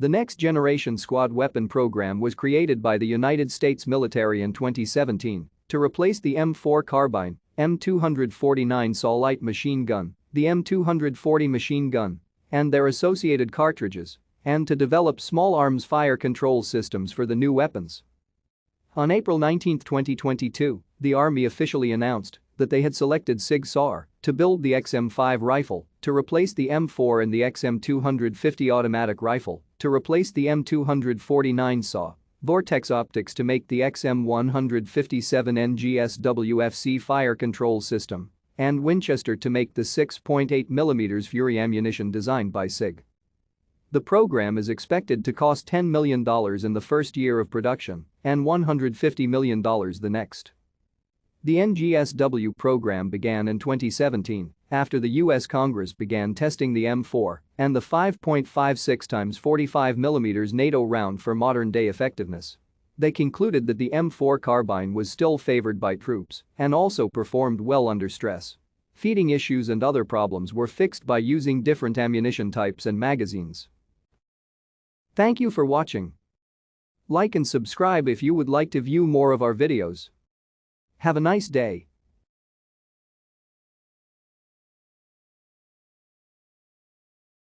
The Next Generation Squad Weapon Program was created by the United States military in 2017 to replace the M4 carbine, M249 SAW light machine gun, the M240 machine gun, and their associated cartridges, and to develop small arms fire control systems for the new weapons. On April 19, 2022, the Army officially announced that they had selected SIG Sauer to build the XM5 rifle to replace the M4 and the XM250 automatic rifle to replace the M249 SAW, Vortex Optics to make the XM157 NGSWFC fire control system, and Winchester to make the 6.8mm Fury ammunition designed by SIG. The program is expected to cost $10 million in the first year of production and $150 million the next. The NGSW program began in 2017 after the U.S. Congress began testing the M4 and the 5.56 x 45mm NATO round for modern-day effectiveness. They concluded that the M4 carbine was still favored by troops and also performed well under stress. Feeding issues and other problems were fixed by using different ammunition types and magazines. Thank you for watching. Like and subscribe if you would like to view more of our videos. Have a nice day.